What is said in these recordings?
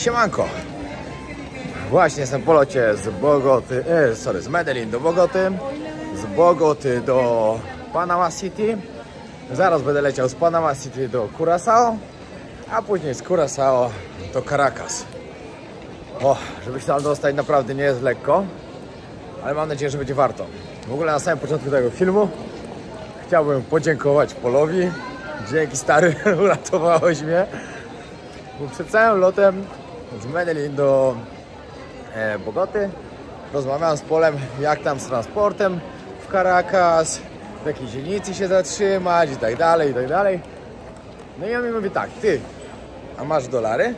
Siemanko! Właśnie jestem po locie z Bogoty, z Medellin do Bogoty, z Bogoty do Panama City. Zaraz będę leciał z Panama City do Curaçao, a później z Curaçao do Caracas. O, żeby się tam dostać naprawdę nie jest lekko, ale mam nadzieję, że będzie warto. W ogóle na samym początku tego filmu chciałbym podziękować Polowi. Dzięki stary, uratowałeś mnie. Bo przed całym lotem z Medellin do Bogoty rozmawiałem z Polem, jak tam z transportem w Caracas, w jakiej dzielnicy się zatrzymać i tak dalej, i tak dalej. No i on mi mówi tak: ty, a masz dolary?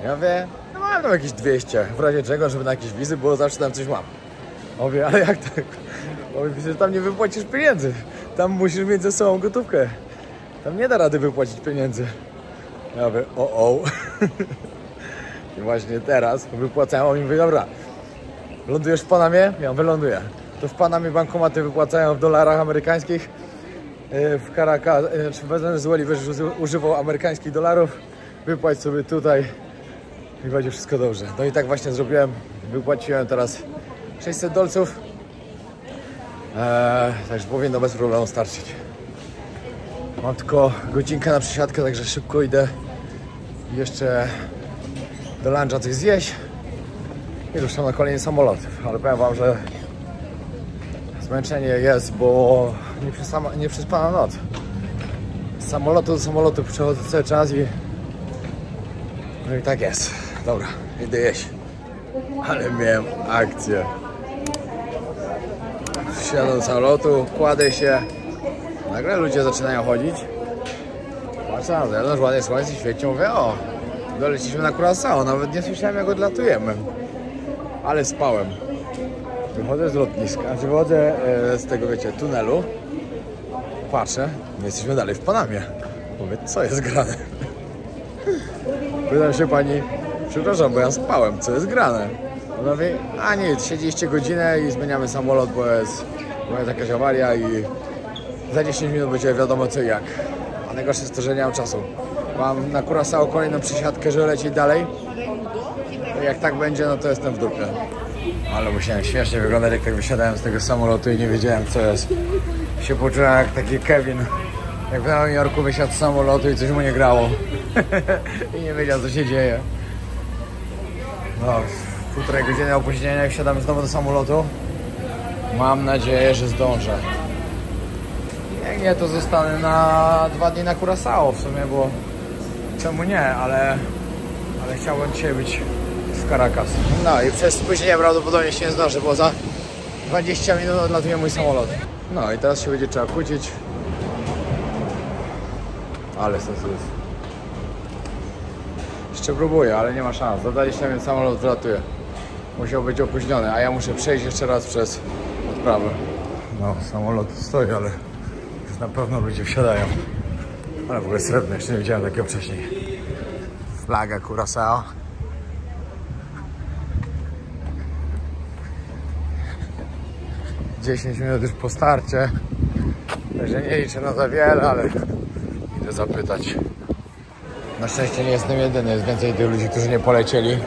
Ja mówię, no mam tam jakieś 200, w razie czego, żeby na jakieś wizy, bo zawsze tam coś mam. Mówię, ale jak tak? Mówię, że tam nie wypłacisz pieniędzy, tam musisz mieć ze sobą gotówkę. Tam nie da rady wypłacić pieniędzy. Ja mówię, o. I właśnie teraz wypłacają, oni mówią, dobra, lądujesz w Panamie? Ja wyląduję. To w Panamie bankomaty wypłacają w dolarach amerykańskich. W Caracas, znaczy w Wenezueli używał amerykańskich dolarów. Wypłać sobie tutaj i będzie wszystko dobrze. No i tak właśnie zrobiłem. Wypłaciłem teraz 600 dolców. Także powinno bez problemu starczyć. Mam tylko godzinkę na przesiadkę, także szybko idę jeszcze do luncha coś zjeść i ruszam na kolejny samolot. Ale powiem wam, że zmęczenie jest, bo nie przespana noc. Z samolotu do samolotu przechodzę cały czas i no i tak jest. Dobra, idę jeść. Ale miałem akcję. Wsiadam do samolotu, kładę się. Nagle ludzie zaczynają chodzić. Patrzę na zewnątrz, ładnie słońce świeci, mówię, o, doleciliśmy na Curaçao, nawet nie słyszałem, jak odlatujemy. Ale spałem. Wychodzę z lotniska, wychodzę z tego, wiecie, tunelu. Patrzę, my jesteśmy dalej w Panamie. Mówię, co jest grane? Pytam się pani, przepraszam, bo ja spałem, co jest grane? Ona mówi, a nic, siedzieliście godzinę i zmieniamy samolot, bo jest jakaś awaria i za 10 minut będzie wiadomo co i jak. A najgorsze jest to, że nie mam czasu. Mam na Curaçao kolejną przesiadkę, żeby lecieć dalej. Jak tak będzie, no to jestem w dupie. Ale musiałem śmiesznie wyglądać, jak tak wysiadałem z tego samolotu i nie wiedziałem co jest. Się poczułem jak taki Kevin. Jak w Nowym Jorku wysiadł z samolotu i coś mu nie grało. I nie wiedział co się dzieje. No, 1,5 godziny opóźnienia i wsiadamy znowu do samolotu. Mam nadzieję, że zdążę. Jak nie, to zostanę na 2 dni na Curaçao w sumie, bo czemu nie, ale chciałbym dzisiaj być w Caracas. No i przez spóźnienie prawdopodobnie się nie zdążę, bo za 20 minut odlatuje mój samolot. No i teraz się będzie trzeba kłócić. Ale sensu jest. Jeszcze próbuję, ale nie ma szans. Za 20 minut samolot wylatuje. Musiał być opóźniony, a ja muszę przejść jeszcze raz przez odprawę. No, samolot stoi, ale już na pewno ludzie wsiadają. Ale w ogóle srebrne, jeszcze nie widziałem takiego wcześniej. Flaga Curaçao. Dziesięć minut już po starcie. Także nie liczę na za wiele, ale idę zapytać. Na szczęście nie jestem jedyny, jest więcej tych ludzi, którzy nie polecieli.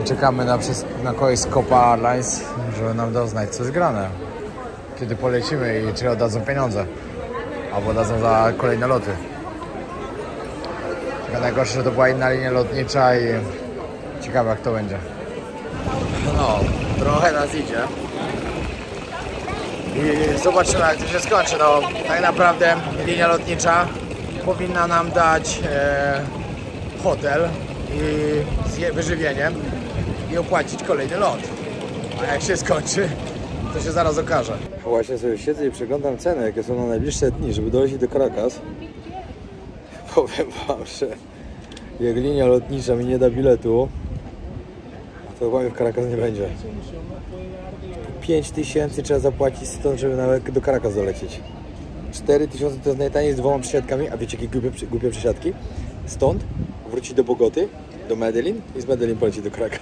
Czekamy na kogoś z Copa Airlines, żeby nam doznać co jest grane. Kiedy polecimy i czy oddadzą pieniądze. Albo dadzą za kolejne loty. Tylko najgorsze, że to była inna linia lotnicza i ciekawe jak to będzie. No, trochę nas idzie. I zobaczymy jak to się skończy. No, tak naprawdę linia lotnicza powinna nam dać hotel i wyżywienie i opłacić kolejny lot. A jak się skończy, to się zaraz okaże. Właśnie sobie siedzę i przeglądam ceny, jakie są na najbliższe dni, żeby dolecieć do Caracas. Powiem wam, że jak linia lotnicza mi nie da biletu, to chyba mnie w Caracas nie będzie. 5000 trzeba zapłacić stąd, żeby nawet do Caracas dolecieć. 4000 to jest najtaniej z 2 przesiadkami, a wiecie jakie głupie przesiadki? Stąd wrócić do Bogoty, do Medellin i z Medellin polecieć do Caracas.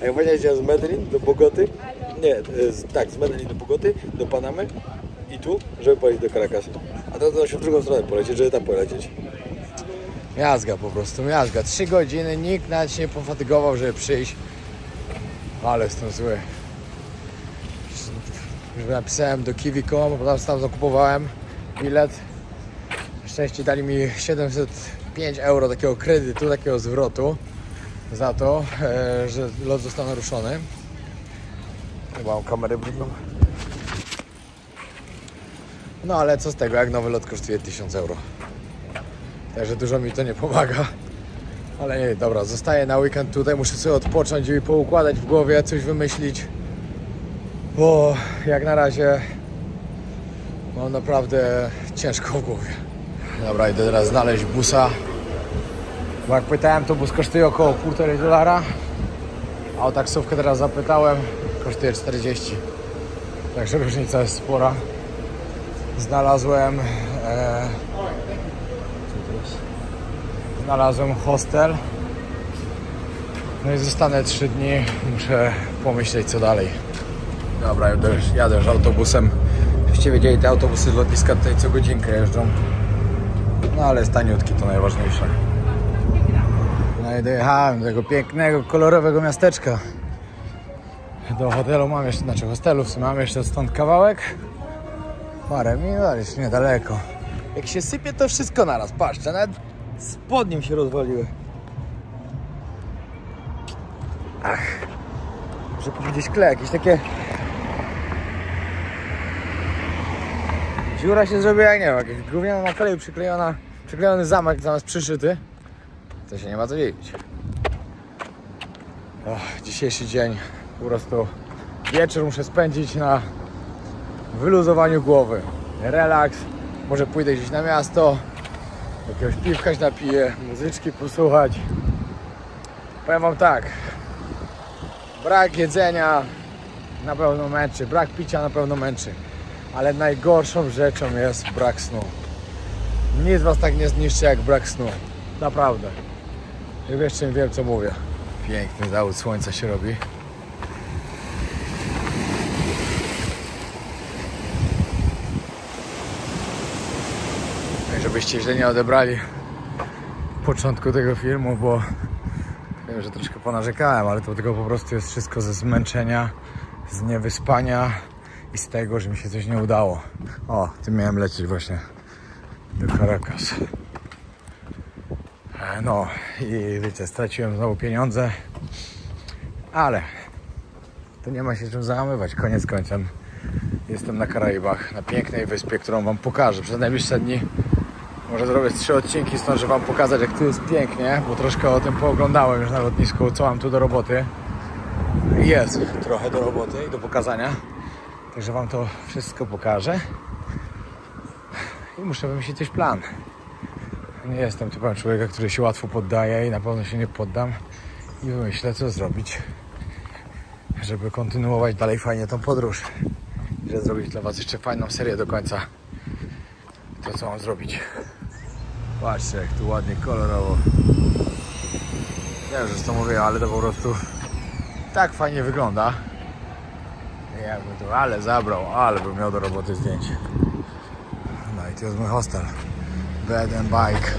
A ja właśnie jeździłem z Medellin do Bogoty, z Medellin do Bogoty, do Panamy i tu, żeby polecieć do Caracas. A teraz trzeba się w drugą stronę polecieć, żeby tam polecieć. Miazga po prostu, miazga. 3 godziny, nikt nawet się nie pofatygował, żeby przyjść. Ale jestem zły. Już napisałem do Kiwi.com, bo tam zakupowałem bilet. Na szczęście dali mi 705 euro takiego kredytu, takiego zwrotu za to, że lot został naruszony. Chyba mam kamerę brudną. No ale co z tego, jak nowy lot kosztuje 1000 euro. Także dużo mi to nie pomaga. Ale nie, dobra, zostaję na weekend tutaj, muszę sobie odpocząć i poukładać w głowie, coś wymyślić. Bo jak na razie mam naprawdę ciężko w głowie. Dobra, idę teraz znaleźć busa. Bo jak pytałem, to bus kosztuje około $1,5, a o taksówkę teraz zapytałem, kosztuje 40. Także różnica jest spora. Znalazłem hostel. No i zostanę 3 dni. Muszę pomyśleć, co dalej. Dobra, jadę już autobusem. Żebyście wiedzieli, te autobusy z lotniska tutaj co godzinkę jeżdżą. No ale jest taniutki, to najważniejsze. No i dojechałem do tego pięknego, kolorowego miasteczka. Do hotelu mam jeszcze, znaczy hostelu w sumie mam jeszcze stąd kawałek. Parę minut, ale jeszcze niedaleko. Jak się sypie, to wszystko naraz. Patrzcie, nawet spodnie się rozwaliły. Ach. Muszę kupić szkle, jakieś takie... Dziura się zrobiła jak nie wiem, jakaś gówniana na klej przyklejony zamek zamiast przyszyty. To się nie ma co dziwić. Dzisiejszy dzień po prostu wieczór muszę spędzić na wyluzowaniu głowy. Relaks, może pójdę gdzieś na miasto, jakiegoś piwka się napiję, muzyczki posłuchać. Powiem wam tak, brak jedzenia na pewno męczy, brak picia na pewno męczy, ale najgorszą rzeczą jest brak snu. Nic was tak nie zniszczy jak brak snu, naprawdę. I wiesz, wiem co mówię. Piękny zachód słońca się robi. Żebyście źle nie odebrali początku tego filmu, bo wiem, że troszkę ponarzekałem, ale to tylko po prostu jest wszystko ze zmęczenia, z niewyspania i z tego, że mi się coś nie udało. O, tym miałem lecieć właśnie do Caracas. No i wiecie, straciłem znowu pieniądze, ale to nie ma się czym załamywać. Koniec końcem jestem na Karaibach, na pięknej wyspie, którą wam pokażę przez najbliższe dni. Może zrobię 3 odcinki stąd, żeby wam pokazać, jak tu jest pięknie, bo troszkę o tym pooglądałem już na lotnisku, co mam tu do roboty. Jest trochę do roboty i do pokazania, także wam to wszystko pokażę. I muszę wymyślić coś plan. Nie jestem typem człowieka, który się łatwo poddaje i na pewno się nie poddam. I wymyślę, co zrobić, żeby kontynuować dalej fajnie tą podróż. I żeby zrobić dla was jeszcze fajną serię do końca. To, co mam zrobić. Patrzcie, jak tu ładnie, kolorowo. Nie wiem, że to mówię, ale to po prostu tak fajnie wygląda. Ja bym tu ale zabrał, ale bym miał do roboty zdjęć. No i tu jest mój hostel. Bed and Bike.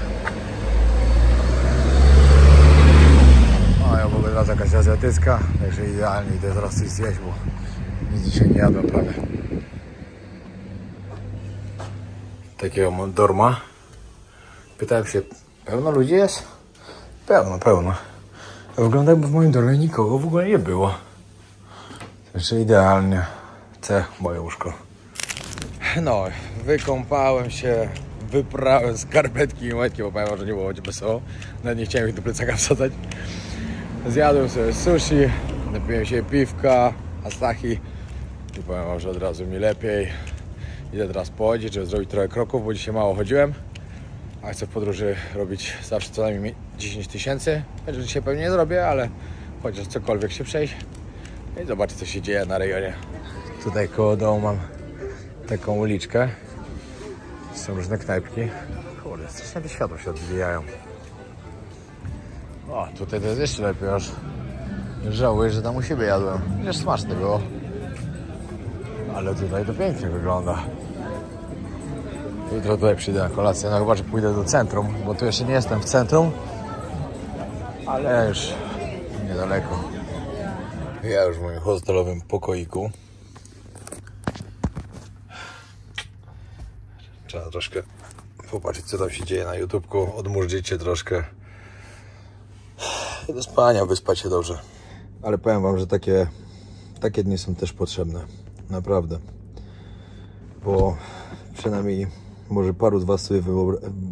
No ja w ogóle teraz jakaś azjatycka, także idealnie idę zaraz coś zjeść, bo nic dzisiaj nie jadłem prawie. Takiego dorma. Pytałem się, pełno ludzi jest? Pełno. Wygląda, jakby w moim dormie nikogo w ogóle nie było. Także idealnie. Moje łóżko. No, wykąpałem się, wyprałem skarpetki i majtki, bo powiem, że nie było wesoło. Nawet nie chciałem ich do plecaka wsadzać. Zjadłem sobie sushi, napiłem się piwka, Asahi i powiem, że od razu mi lepiej. Idę teraz pochodzić, żeby zrobić trochę kroków, bo dzisiaj mało chodziłem. A chcę w podróży robić zawsze co najmniej 10 000. Także dzisiaj pewnie nie zrobię, ale chociaż cokolwiek się przejść. I zobaczę, co się dzieje na rejonie. Tutaj koło domu mam taką uliczkę. Są różne knajpki. Kurde, strasznie te światła się odbijają. O, tutaj to jest jeszcze lepiej aż. Żałuję, że tam u siebie jadłem. Chociaż smaczne było. Ale tutaj to pięknie wygląda. Jutro tutaj przyjdę na kolację, no chyba, że pójdę do centrum, bo tu jeszcze nie jestem w centrum, ale już niedaleko. Ja już w moim hostelowym pokoiku. Trzeba troszkę popatrzeć, co tam się dzieje na YouTubeku, odmurzyć się troszkę i do spania, wyspać się dobrze. Ale powiem wam, że takie dni są też potrzebne, naprawdę, bo przynajmniej może paru z was sobie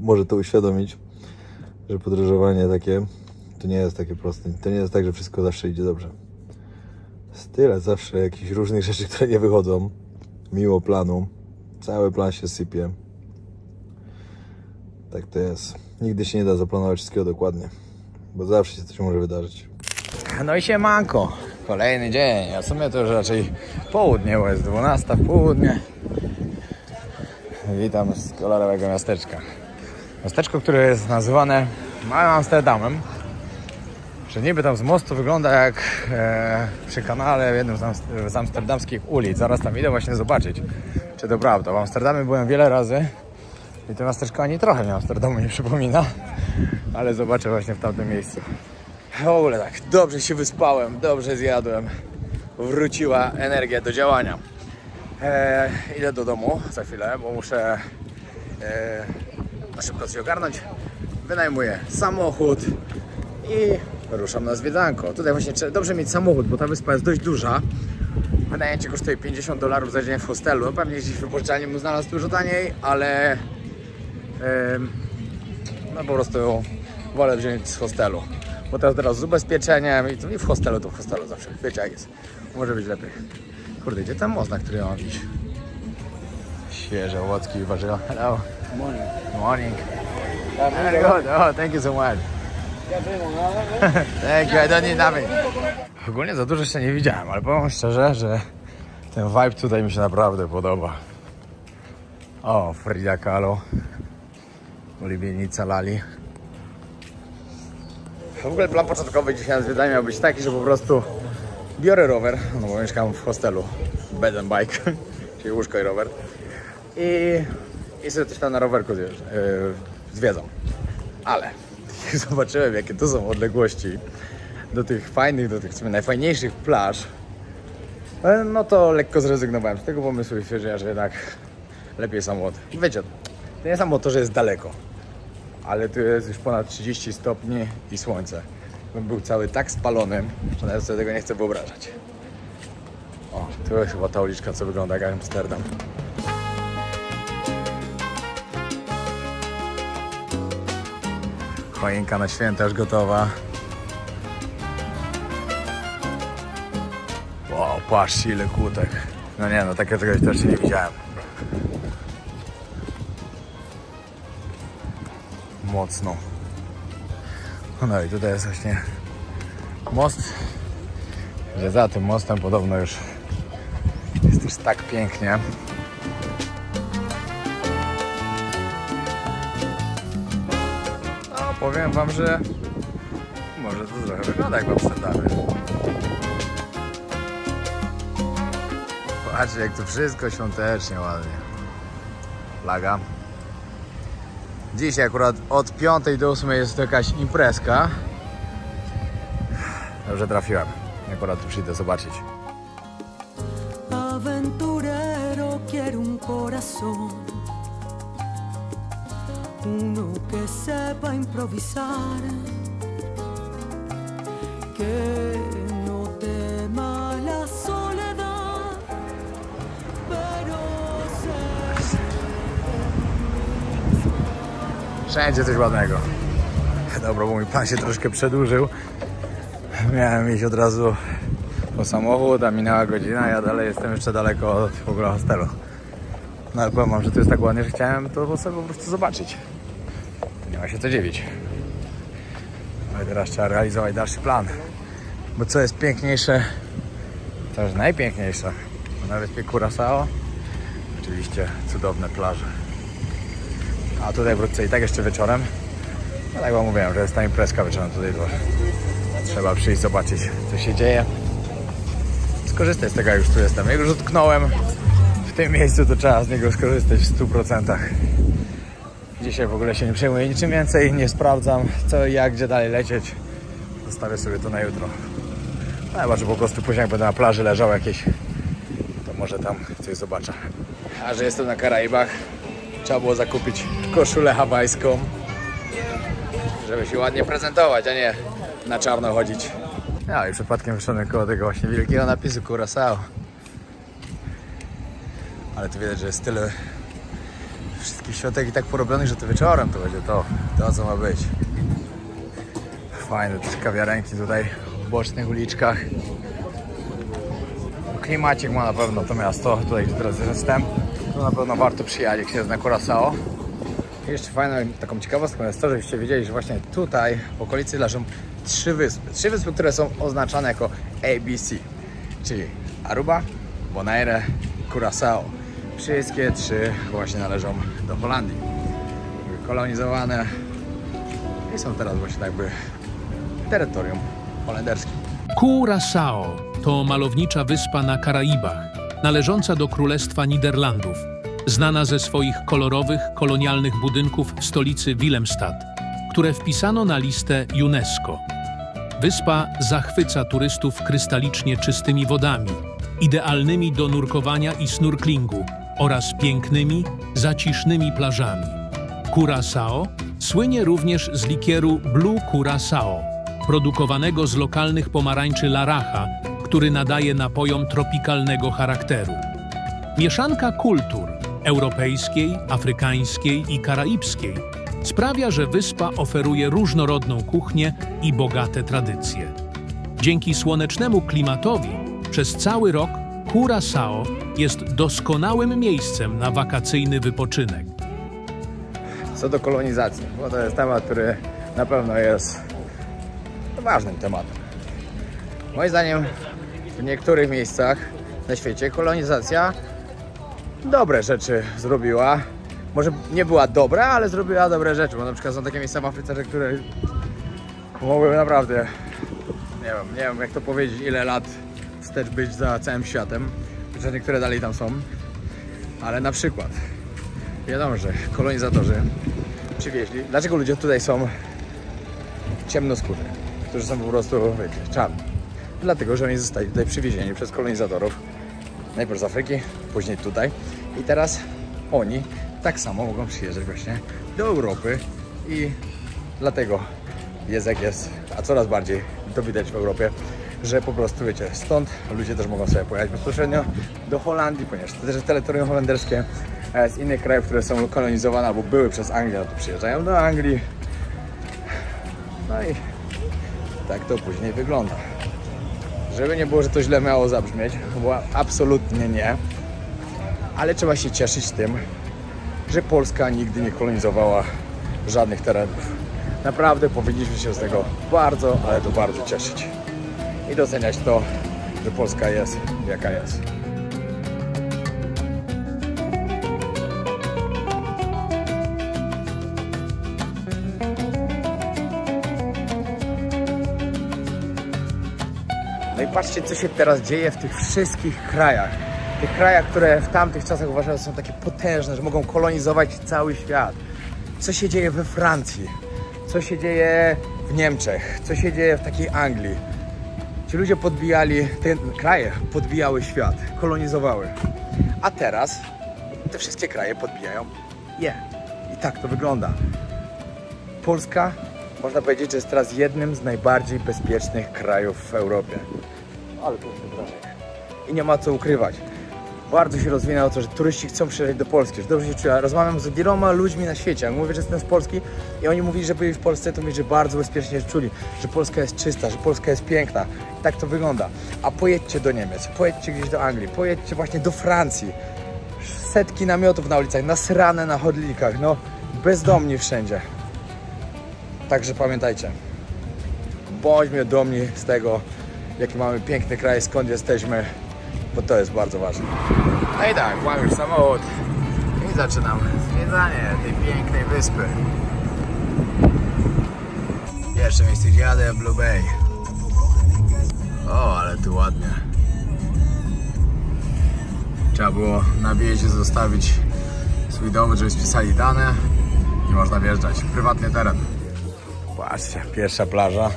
może to uświadomić, że podróżowanie takie to nie jest takie proste, to nie jest tak, że wszystko zawsze idzie dobrze. Jest tyle zawsze jakichś różnych rzeczy, które nie wychodzą mimo planu, cały plan się sypie. Tak to jest. Nigdy się nie da zaplanować wszystkiego dokładnie, bo zawsze się coś może wydarzyć. No i siemanko, kolejny dzień, a w sumie to już raczej południe, bo jest 12 w południe. Witam z kolorowego miasteczka. Miasteczko, które jest nazywane Małym Amsterdamem. Że niby tam z mostu wygląda jak przy kanale w jednym z amsterdamskich ulic. Zaraz tam idę właśnie zobaczyć, czy to prawda. W Amsterdamie byłem wiele razy i to miasteczko ani trochę mi Amsterdamu nie przypomina, ale zobaczę właśnie w tamtym miejscu. W ogóle tak, dobrze się wyspałem, dobrze zjadłem, wróciła energia do działania. Idę do domu za chwilę, bo muszę na szybko coś ogarnąć. Wynajmuję samochód i ruszam na zwiedzanko. Tutaj właśnie dobrze mieć samochód, bo ta wyspa jest dość duża. Wynajęcie kosztuje $50 za dzień w hostelu. No, pewnie gdzieś wypożyczalnie bym znalazł dużo taniej, ale no po prostu wolę wziąć z hostelu. Bo teraz z ubezpieczeniem i w hostelu to w hostelu zawsze. Wiecie jak jest. Może być lepiej. Kurde, gdzie ten most, na który ja mam iść? Świeże owocki i warzywa. Hello. Morning. Morning. Very good. Oh, thank you so much. Thank you, I don't need nothing. Ogólnie za dużo jeszcze nie widziałem, ale powiem szczerze, że ten vibe tutaj mi się naprawdę podoba. O, Frida Kahlo. Ulubienica Lali. W ogóle plan początkowy dzisiaj na zwiedzanie miał być taki, że po prostu biorę rower, no bo mieszkam w hostelu bed and bike, czyli łóżko i rower i sobie coś tam na rowerku zwiedzam. Ale jak zobaczyłem, jakie to są odległości do tych fajnych, do tych w sumie najfajniejszych plaż, no to lekko zrezygnowałem z tego pomysłu i stwierdziłem, że jednak lepiej samolot. I wiecie, to nie samo to, że jest daleko, ale tu jest już ponad 30 stopni i słońce. Bym był cały tak spalony, że nawet sobie tego nie chcę wyobrażać. O, tu jest chyba ta uliczka, co wygląda jak Amsterdam. Choinka na święta już gotowa. Wow, patrzcie ile kłódek. No nie, no takiego czegoś też nie widziałem. Mocno. No i tutaj jest właśnie most, że za tym mostem podobno już jest tak pięknie. No powiem wam, że może to trochę wygląda jak w Amsterdamie. Patrzcie jak to wszystko świątecznie ładnie. Flaga. Dzisiaj akurat od 5 do 8 jest to jakaś imprezka. Dobrze trafiłem. Akurat tu przyjdę zobaczyć. Aventurero quiere un corazón, uno que sepa improvisar, que no tema la soledad, pero Wszędzie coś ładnego. Dobra, bo mój plan się troszkę przedłużył. Miałem iść od razu po samochód, a minęła godzina, ja dalej jestem jeszcze daleko od w ogóle hostelu. No ale powiem wam, że to jest tak ładnie, że chciałem to sobie po prostu zobaczyć. Nie ma się co dziwić. Ale teraz trzeba realizować dalszy plan. Bo co jest piękniejsze, to jest najpiękniejsze. Na wyspie Curaçao oczywiście cudowne plaże. A tutaj wrócę i tak jeszcze wieczorem. No tak wam mówiłem, że jest ta imprezka wieczorem tutaj, to trzeba przyjść zobaczyć, co się dzieje. Skorzystać z tego, jak już tu jestem. Jak już utknąłem w tym miejscu, to trzeba z niego skorzystać w 100%. dzisiaj w ogóle się nie przejmuję niczym więcej, nie sprawdzam co i jak, gdzie dalej lecieć. Zostawię sobie to na jutro. No chyba, że po prostu później jak będę na plaży leżał jakieś, to może tam coś zobaczę. A że jestem na Karaibach, trzeba było zakupić koszulę hawajską, żeby się ładnie prezentować, a nie na czarno chodzić. No i przypadkiem wyszedłem koło tego właśnie wielkiego napisu Curaçao. Ale tu widać, że jest tyle wszystkich świątek i tak porobionych, że to wieczorem to będzie to co ma być. Fajne też kawiarenki tutaj w bocznych uliczkach. Klimacik ma na pewno to miasto, tutaj gdzie teraz jestem. To na pewno warto przyjechać, jak się jest na Curaçao. I jeszcze fajną taką ciekawostką jest to, żebyście wiedzieli, że właśnie tutaj w okolicy leżą trzy wyspy, które są oznaczone jako ABC, czyli Aruba, Bonaire, Curaçao. Wszystkie trzy właśnie należą do Holandii. Były kolonizowane i są teraz właśnie jakby terytorium holenderskim. Curaçao to malownicza wyspa na Karaibach, należąca do Królestwa Niderlandów, znana ze swoich kolorowych, kolonialnych budynków w stolicy Willemstad, które wpisano na listę UNESCO. Wyspa zachwyca turystów krystalicznie czystymi wodami, idealnymi do nurkowania i snorklingu oraz pięknymi, zacisznymi plażami. Curaçao słynie również z likieru Blue Curaçao, produkowanego z lokalnych pomarańczy Laracha, który nadaje napojom tropikalnego charakteru. Mieszanka kultur europejskiej, afrykańskiej i karaibskiej sprawia, że wyspa oferuje różnorodną kuchnię i bogate tradycje. Dzięki słonecznemu klimatowi przez cały rok Curaçao jest doskonałym miejscem na wakacyjny wypoczynek. Co do kolonizacji, bo to jest temat, który na pewno jest ważnym tematem. Moim zdaniem w niektórych miejscach na świecie kolonizacja dobre rzeczy zrobiła. Może nie była dobra, ale zrobiła dobre rzeczy, bo na przykład są takie miejsca w Afryce, które mogłyby naprawdę, nie wiem jak to powiedzieć, ile lat wstecz być za całym światem, chociaż niektóre dalej tam są, ale na przykład wiadomo, że kolonizatorzy przywieźli, dlaczego ludzie tutaj są ciemnoskórzy, którzy są po prostu, wiecie, czarni? Dlatego, że oni zostali tutaj przywiezieni przez kolonizatorów, najpierw z Afryki, później tutaj i teraz oni tak samo mogą przyjeżdżać właśnie do Europy i dlatego jest jak jest, a coraz bardziej to widać w Europie, że po prostu, wiecie, stąd ludzie też mogą sobie pojechać bezpośrednio do Holandii, ponieważ to też jest terytorium holenderskie, a z innych krajów, które są kolonizowane albo były przez Anglię, no to przyjeżdżają do Anglii. No i tak to później wygląda. Żeby nie było, że to źle miało zabrzmieć, bo absolutnie nie, ale trzeba się cieszyć tym, że Polska nigdy nie kolonizowała żadnych terenów. Naprawdę powinniśmy się z tego bardzo, ale to bardzo cieszyć i doceniać to, że Polska jest jaka jest. No i patrzcie, co się teraz dzieje w tych wszystkich krajach. Tych krajach, które w tamtych czasach uważane są takie potężne, że mogą kolonizować cały świat. Co się dzieje we Francji? Co się dzieje w Niemczech? Co się dzieje w takiej Anglii? Ci ludzie podbijali, te kraje podbijały świat, kolonizowały. A teraz te wszystkie kraje podbijają je. I tak to wygląda. Polska, można powiedzieć, że jest teraz jednym z najbardziej bezpiecznych krajów w Europie. Ale to jest i nie ma co ukrywać. Bardzo się rozwinęło to, że turyści chcą przyjechać do Polski, że dobrze się czują. Rozmawiam z wieloma ludźmi na świecie. Jak mówię, że jestem z Polski i oni mówili, że byli w Polsce, to mówili, że bardzo bezpiecznie się czuli, że Polska jest czysta, że Polska jest piękna. I tak to wygląda. A pojedźcie do Niemiec, pojedźcie gdzieś do Anglii, pojedźcie właśnie do Francji. Setki namiotów na ulicach, nasrane na chodnikach, no bezdomni wszędzie. Także pamiętajcie, bądźmy dumni z tego, jaki mamy piękny kraj, skąd jesteśmy, bo to jest bardzo ważne. No i tak, mam już samochód i zaczynam zwiedzanie tej pięknej wyspy. Pierwsze miejsce, gdzie jadę, Blue Bay. O, ale tu ładnie. Trzeba było na wjeździe zostawić swój dowód, żeby spisali dane. I można wjeżdżać. Prywatny teren. Patrzcie, pierwsza plaża,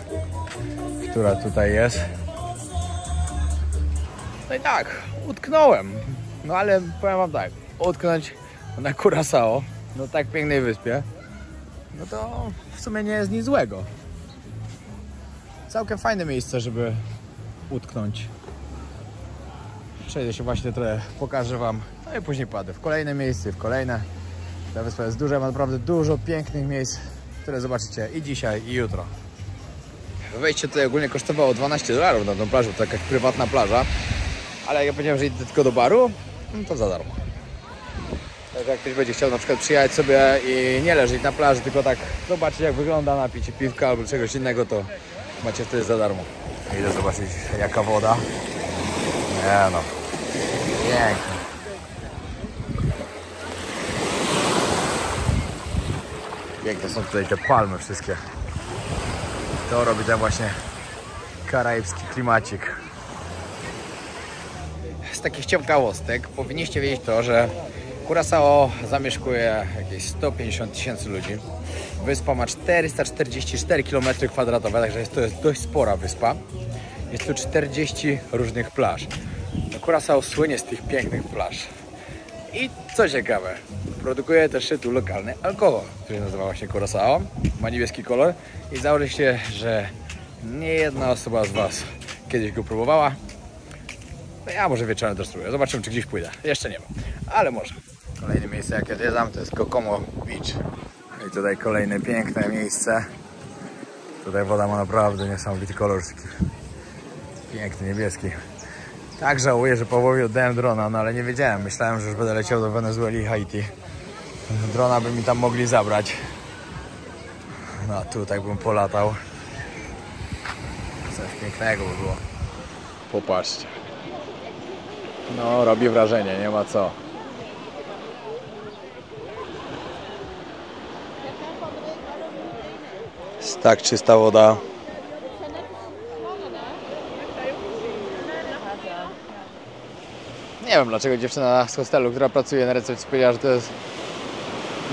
która tutaj jest. No i tak, utknąłem. No ale powiem wam tak, utknąć na Curaçao, no tak pięknej wyspie, no to w sumie nie jest nic złego. Całkiem fajne miejsce, żeby utknąć. Przejdę się właśnie trochę, pokażę wam, no i później padę w kolejne miejsce, w kolejne. Ta wyspa jest duża, ma naprawdę dużo pięknych miejsc, które zobaczycie i dzisiaj, i jutro. Wejście tutaj ogólnie kosztowało $12 na tą plażę, to taka prywatna plaża. Ale jak ja powiedziałem, że idę tylko do baru, no to za darmo. Także jak ktoś będzie chciał na przykład przyjechać sobie i nie leżeć na plaży, tylko tak zobaczyć jak wygląda, napić się piwka albo czegoś innego, to macie wtedy za darmo. Idę zobaczyć jaka woda. Nie no, pięknie. Piękne są tutaj te palmy wszystkie. To robi ten właśnie karaibski klimacik. Z takich ciekawostek powinniście wiedzieć to, że Curaçao zamieszkuje jakieś 150 000 ludzi. Wyspa ma 444 km², także to jest dość spora wyspa. Jest tu 40 różnych plaż. Curaçao słynie z tych pięknych plaż. I co ciekawe, produkuje też tu lokalny alkohol, który nazywa właśnie Curaçao. Ma niebieski kolor i założę się, że nie jedna osoba z was kiedyś go próbowała. No ja może wieczorem też spróbuję. Zobaczymy, czy gdzieś pójdę. Jeszcze nie ma, ale może. Kolejne miejsce, jakie zwiedzam, to jest Kokomo Beach. I tutaj kolejne piękne miejsce. Tutaj woda ma naprawdę niesamowity kolor. Piękny, niebieski. Tak żałuję, że po łowie oddałem drona, no ale nie wiedziałem. Myślałem, że już będę leciał do Wenezueli i Haiti. Drona by mi tam mogli zabrać. No a tutaj bym polatał. Coś pięknego by było. Popatrzcie. No, robi wrażenie, nie ma co. Jest tak czysta woda. Nie wiem dlaczego dziewczyna z hostelu, która pracuje na recepcji, powiedziała, że to jest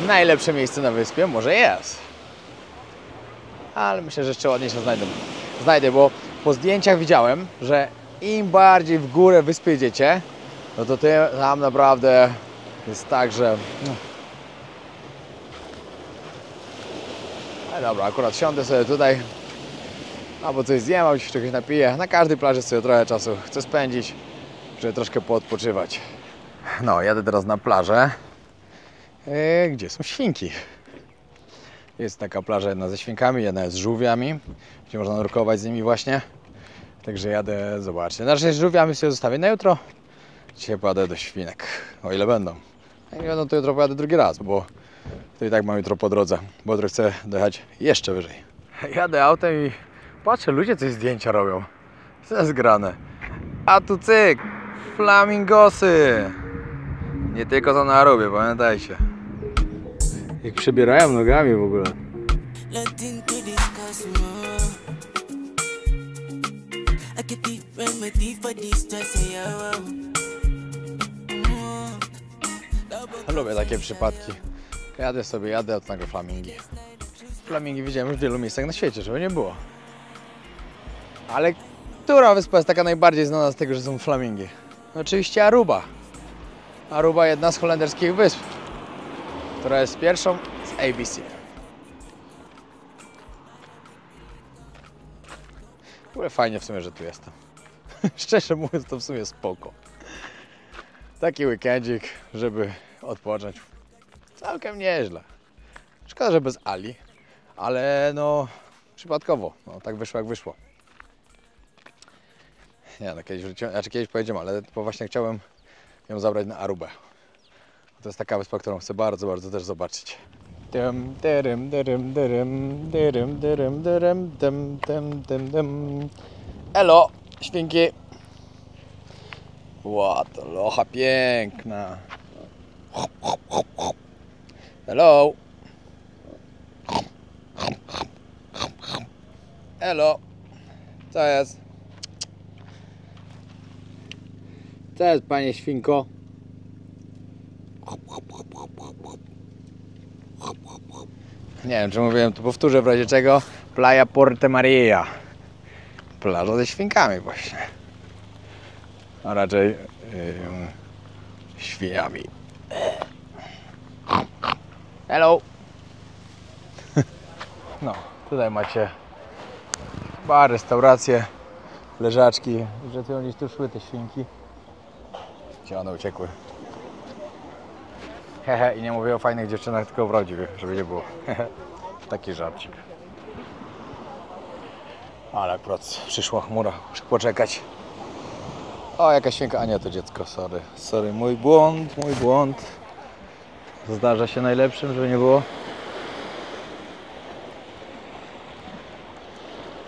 najlepsze miejsce na wyspie. Może jest. Ale myślę, że jeszcze ładniejsze znajdę, bo po zdjęciach widziałem, że im bardziej w górę wyspy jedziecie, no to tam naprawdę jest tak, że... Ale dobra, akurat siądę sobie tutaj, albo coś zjem, albo się czegoś napiję. Na każdej plaży sobie trochę czasu chcę spędzić, żeby troszkę poodpoczywać. No, jadę teraz na plażę, gdzie są świnki. Jest taka plaża jedna ze świnkami, jedna jest z żółwiami, gdzie można nurkować z nimi właśnie. Także jadę zobaczyć. Znaczy z żółwiami sobie zostawię na jutro. Dzisiaj pojadę do świnek, o ile będą. Jak nie będą, to jutro pojadę drugi raz, bo to i tak mam jutro po drodze, bo jutro chcę dojechać jeszcze wyżej. Jadę autem i patrzę, ludzie coś zdjęcia robią. Co jest grane? A tu cyk! Flamingosy! Nie tylko to na Arubie, pamiętajcie. Jak przebierają nogami w ogóle. Lubię takie przypadki. Jadę, a to nagle flamingi. Flamingi widziałem już w wielu miejscach na świecie, żeby nie było. Ale która wyspa jest taka najbardziej znana z tego, że są flamingi? No, oczywiście Aruba. Aruba, jedna z holenderskich wysp, która jest pierwszą z ABC. W ogóle fajnie w sumie, że tu jestem. Szczerze mówiąc, to w sumie spoko. Taki weekendzik, żeby odpocząć. Całkiem nieźle. Szkoda, że bez Ali, ale no przypadkowo. No, tak wyszło jak wyszło. Nie, no kiedyś pojedziemy, ale właśnie chciałem ją zabrać na Arubę. To jest taka wyspa, którą chcę bardzo, bardzo też zobaczyć. Elo, świnki! Ła, to locha piękna. Hello. Elo. Co jest? Co jest, panie świnko? Nie wiem, czy mówiłem, to powtórzę w razie czego. Playa Porte Maria. Plaża ze świnkami właśnie. A raczej świniami. Hello! No, tutaj macie bar, restaurację, leżaczki. Że tu gdzieś tu szły te świnki. Gdzie one uciekły? Hehe, i nie mówię o fajnych dziewczynach, tylko o prawdziwych, żeby nie było. Taki żarcik. Ale akurat przyszła chmura, muszę poczekać. O, jaka świnka, a nie, to dziecko, sorry. Sorry, mój błąd, mój błąd. Zdarza się najlepszym, żeby nie było.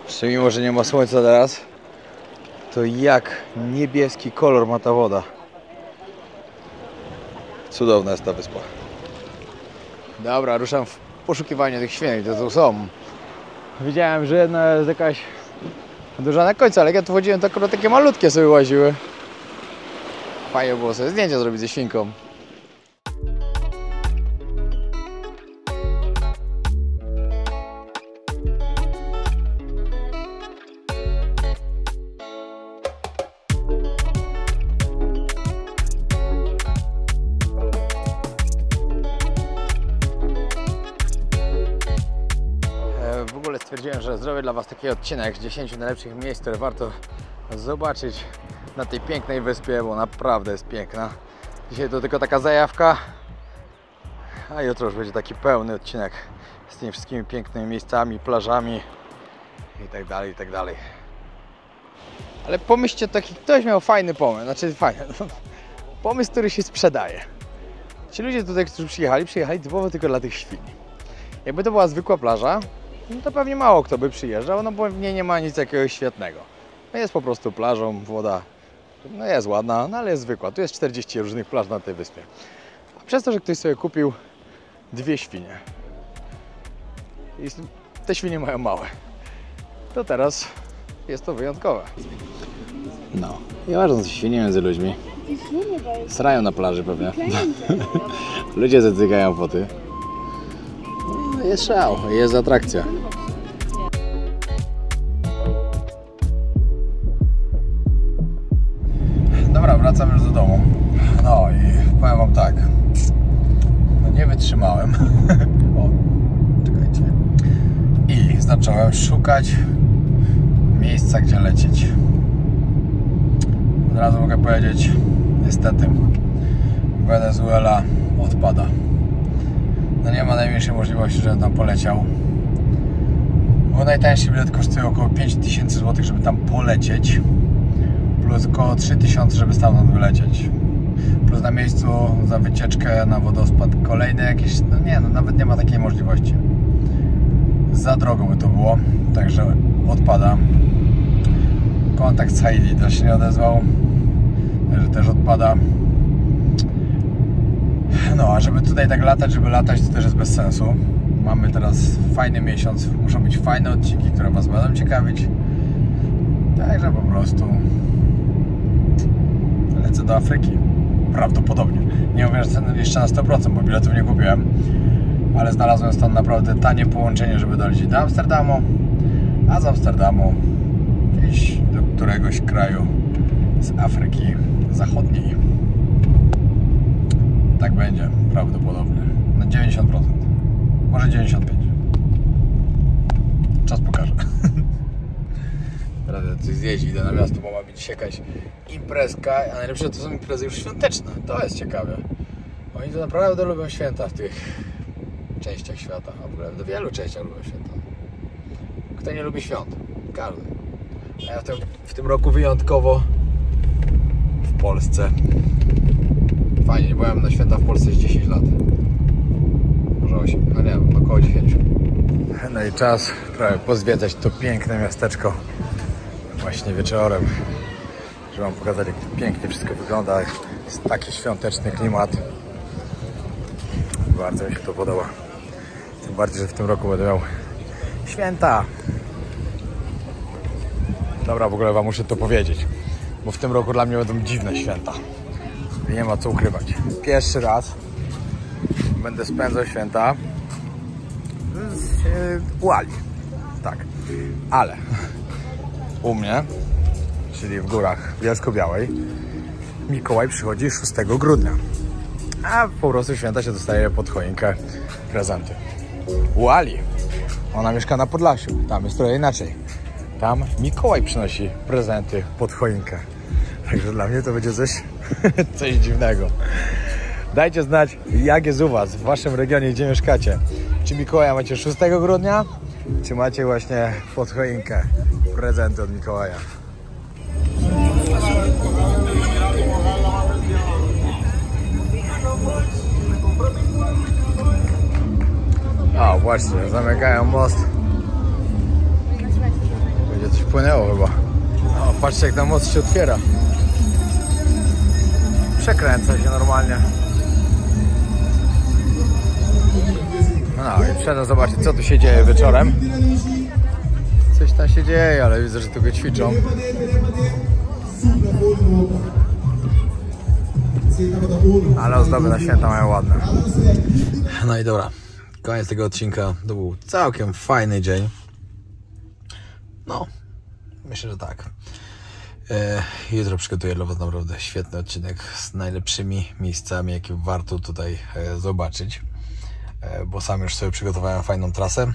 Jeszcze mimo, że nie ma słońca teraz, to jak niebieski kolor ma ta woda. Cudowna jest ta wyspa. Dobra, ruszam w poszukiwanie tych świnek, to tu są. Widziałem, że jedna jest jakaś duża na końcu, ale jak ja tu chodziłem, to akurat takie malutkie sobie łaziły. Fajnie było sobie zdjęcia zrobić ze świnką. W ogóle stwierdziłem, że zrobię dla Was taki odcinek z 10 najlepszych miejsc, które warto zobaczyć na tej pięknej wyspie, bo naprawdę jest piękna. Dzisiaj to tylko taka zajawka, a jutro już będzie taki pełny odcinek z tymi wszystkimi pięknymi miejscami, plażami i tak dalej, i tak dalej. Ale pomyślcie, taki ktoś miał fajny pomysł, znaczy fajny, pomysł, który się sprzedaje. Ci ludzie tutaj, którzy przyjechali typowo tylko dla tych świń. Jakby to była zwykła plaża, no to pewnie mało kto by przyjeżdżał, no bo w niej nie ma nic jakiegoś świetnego. No jest po prostu plażą, woda no jest ładna, no ale jest zwykła. Tu jest 40 różnych plaż na tej wyspie. A przez to, że ktoś sobie kupił 2 świnie i te świnie mają małe, to teraz jest to wyjątkowe. No, i ważą świnie między ludźmi. Srają na plaży pewnie. Ludzie zatykają foty. No, jest szał, jest atrakcja. Dobra, wracam już do domu. No i powiem Wam tak. No nie wytrzymałem. O, czekajcie. I zacząłem szukać miejsca, gdzie lecieć. Od razu mogę powiedzieć, niestety, Wenezuela odpada. No nie ma najmniejszej możliwości, żebym tam poleciał. Bo najtańszy bilet kosztuje około 5000 zł, żeby tam polecieć. Plus około 3000, żeby stamtąd wylecieć. Plus na miejscu za wycieczkę na wodospad kolejne jakieś, no nie, no nawet nie ma takiej możliwości. Za drogo by to było, także odpada. Kontakt z Heidi też się nie odezwał, także też odpada. No, a żeby tutaj tak latać, żeby latać, to też jest bez sensu. Mamy teraz fajny miesiąc, muszą być fajne odcinki, które Was będą ciekawić. Także po prostu lecę do Afryki. Prawdopodobnie. Nie mówię, że jeszcze na 100%, bo biletów nie kupiłem. Ale znalazłem stąd naprawdę tanie połączenie, żeby dolecieć do Amsterdamu. A z Amsterdamu gdzieś do któregoś kraju z Afryki Zachodniej. Tak będzie, prawdopodobnie. Na 90%. Może 95%. Czas pokaże. Teraz coś zjeść, idę na miasto, bo ma być dzisiaj jakaś imprezka, a najlepsze to są imprezy już świąteczne. To jest ciekawe. Oni to naprawdę lubią święta w tych częściach świata. A w ogóle w wielu częściach lubią święta. Kto nie lubi świąt? Każdy. A ja w tym roku wyjątkowo w Polsce. Fajnie, nie byłem na święta w Polsce z 10 lat. Może 8, no nie wiem, około 10. No i czas trochę pozwiedzać to piękne miasteczko właśnie wieczorem, żeby Wam pokazać, jak pięknie wszystko wygląda. Jest taki świąteczny klimat. Bardzo mi się to podoba. Tym bardziej, że w tym roku będę miał święta. Dobra, w ogóle Wam muszę to powiedzieć, bo w tym roku dla mnie będą dziwne święta. I nie ma co ukrywać. Pierwszy raz będę spędzał święta u Ali. Tak. Ale u mnie, czyli w górach Bielsko-Białej, Mikołaj przychodzi 6 grudnia. A po prostu święta się dostaje pod choinkę prezenty. U Ali, ona mieszka na Podlasiu, tam jest trochę inaczej. Tam Mikołaj przynosi prezenty pod choinkę. Także dla mnie to będzie coś dziwnego. Dajcie znać, jak jest u was, w waszym regionie, gdzie mieszkacie. Czy Mikołaja macie 6 grudnia, czy macie właśnie pod choinkę prezenty od Mikołaja. A właśnie, zamykają most. Będzie coś płynęło chyba. O, patrzcie, jak ten most się otwiera. Przekręca się normalnie. No i przyszedłem zobaczyć, co tu się dzieje wieczorem. Coś tam się dzieje, ale widzę, że tylko ćwiczą. Ale ozdoby na święta mają ładne. No i dobra, koniec tego odcinka. To był całkiem fajny dzień. No, myślę, że tak. Jutro przygotuję dla was naprawdę świetny odcinek z najlepszymi miejscami, jakie warto tutaj zobaczyć. Bo sam już sobie przygotowałem fajną trasę.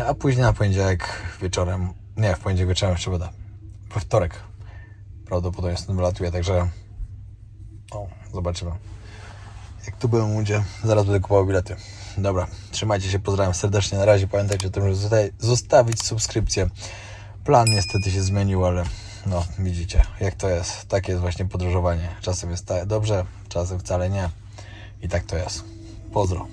A później na poniedziałek wieczorem, nie, w poniedziałek wieczorem jeszcze będę. We wtorek prawdopodobnie stąd wylatuję, także no, zobaczymy, jak tu byłem ludzie. Zaraz będę kupował bilety. Dobra, trzymajcie się, pozdrawiam serdecznie. Na razie pamiętajcie o tym, żeby zostawić subskrypcję. Plan niestety się zmienił, ale no widzicie, jak to jest. Takie jest właśnie podróżowanie. Czasem jest dobrze, czasem wcale nie. I tak to jest. Pozdro.